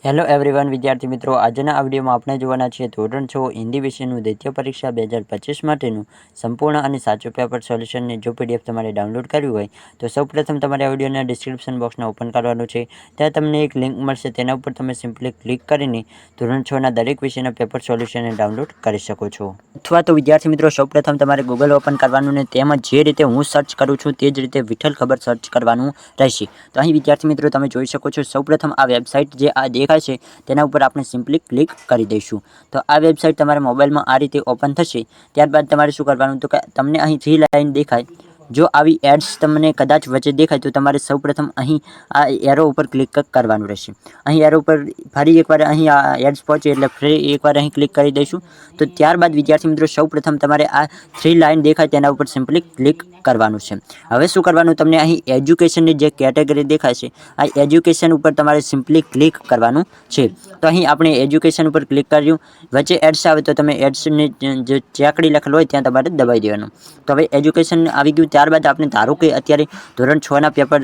Hello everyone વિદ્યાર્થી મિત્રો, આજના આ વિડીયોમાં આપણે જોવાના છીએ ધોરણ 6 હિન્દી વિષયનું દ્વિતીય પરીક્ષા 2025 માટેનું સંપૂર્ણ અને સાચું પેપર સોલ્યુશનની જો પીડીએફ તમારે ડાઉનલોડ કરવી હોય તો સૌપ્રથમ તમારે આ વિડીયોના ડિસ્ક્રિપ્શન બોક્સને ઓપન કરવાનું છે। ત્યાં તમને એક લિંક મળશે, તેના ઉપર તમે સિમ્પલી ક્લિક કરીને ધોરણ 6ના દરેક વિષયના પેપર સોલ્યુશનને ડાઉનલોડ કરી શકો છો। અથવા તો વિદ્યાર્થી મિત્રો સૌપ્રથમ તમારે ગૂગલ ઓપન કરવાનું ને તેમાં જે રીતે હું સર્ચ કરું છું તે જ રીતે વિઠ્ઠલ ખબર સર્ચ કરવાનું રહેશે। તો અહીં વિદ્યાર્થી મિત્રો તમે જોઈ શકો છો, સૌપ્રથમ આ વેબસાઇટ જે આ દેખાય છે તેના ઉપર આપણે સિમ્પલી ક્લિક કરી દઈશું। તો આ વેબસાઇટ તમારા મોબાઈલમાં આ રીતે ઓપન થશે। ત્યારબાદ તમારે શું કરવાનું, તો કે તમને અહીં 3 લાઈન દેખાય, જો આવી એડ્સ તમને કદાચ વચ્ચે દેખાય તો તમારે સૌપ્રથમ અહીં આ એરો ઉપર ક્લિક કરવાનું રહેશે। અહીં એરો ઉપર ફરી એકવાર અહીં આ એડ્સ પહોંચે એટલે ફરી એકવાર અહીં ક્લિક કરી દઈશું। તો ત્યારબાદ વિદ્યાર્થી મિત્રો સૌપ્રથમ તમારે આ 3 લાઈન દેખાય તેના ઉપર સિમ્પલી ક્લિક કરવાનું છે। હવે શું કરવાનું, તમને અહીં એજ્યુકેશનની જે કેટેગરી દેખાય છે આ એજ્યુકેશન ઉપર તમારે સિમ્પલી ક્લિક કરવાનું છે। તો અહીં આપણે એજ્યુકેશન ઉપર ક્લિક કર્યું, વચ્ચે એડ્સ આવે તો તમે એડ્સની જે ચેકડી લખેલું હોય ત્યાં તમારે દબાવી દેવાનું। તો હવે એજ્યુકેશન આવી ગયું, ત્યારબાદ આપણે ધારો કે અત્યારે ધોરણ 6ના પેપર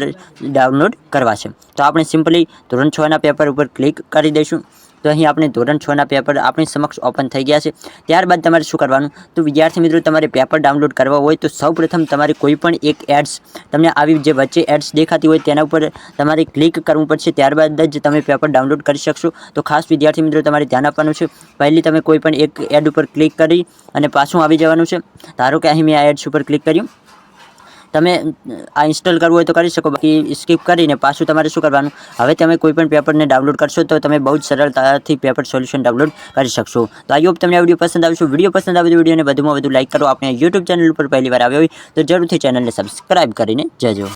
ડાઉનલોડ કરવા છે તો આપણે સિમ્પલી ધોરણ 6ના પેપર ઉપર ક્લિક કરી દઈશું। તો અહીં આપણે ધોરણ 6ના પેપર આપણી સમક્ષ ઓપન થઈ ગયા છે। ત્યારબાદ તમારે શું કરવાનું, તો વિદ્યાર્થી મિત્રો તમારે પેપર ડાઉનલોડ કરવા હોય તો સૌપ્રથમ તમારે કોઈ પણ એક એડ્સ તમને આવી જે વચ્ચે એડ્સ દેખાતી હોય તેના ઉપર તમારે ક્લિક કરવું પડશે, ત્યારબાદ જ તમે પેપર ડાઉનલોડ કરી શકશો। તો ખાસ વિદ્યાર્થી મિત્રો તમારે ધ્યાન આપવાનું છે, પહેલી તમે કોઈ પણ એક એડ ઉપર ક્લિક કરી અને પાછું આવી જવાનું છે। ધારો કે અહીં મેં આ એડ્સ ઉપર ક્લિક કર્યું, તમે આ ઇન્સ્ટોલ કરવું હોય તો કરી શકો, બાકી સ્કીપ કરીને પાછું તમારે શું કરવાનું, હવે તમે કોઈ પણ પેપરને ડાઉનલોડ કરશો તો તમે બહુ જ સરળતાથી પેપર સોલ્યુશન ડાઉનલોડ કરી શકશો। તો આઈ હોપ તમને આ વિડીયો પસંદ આવશે। વિડીયો પસંદ આવે તો વિડીયોને વધુમાં વધુ લાઇક કરો। આપણે યુટ્યુબ ચેનલ ઉપર પહેલી વાર આવ્યો હોય તો જરૂરથી ચેનલને સબસ્ક્રાઇબ કરીને જજો।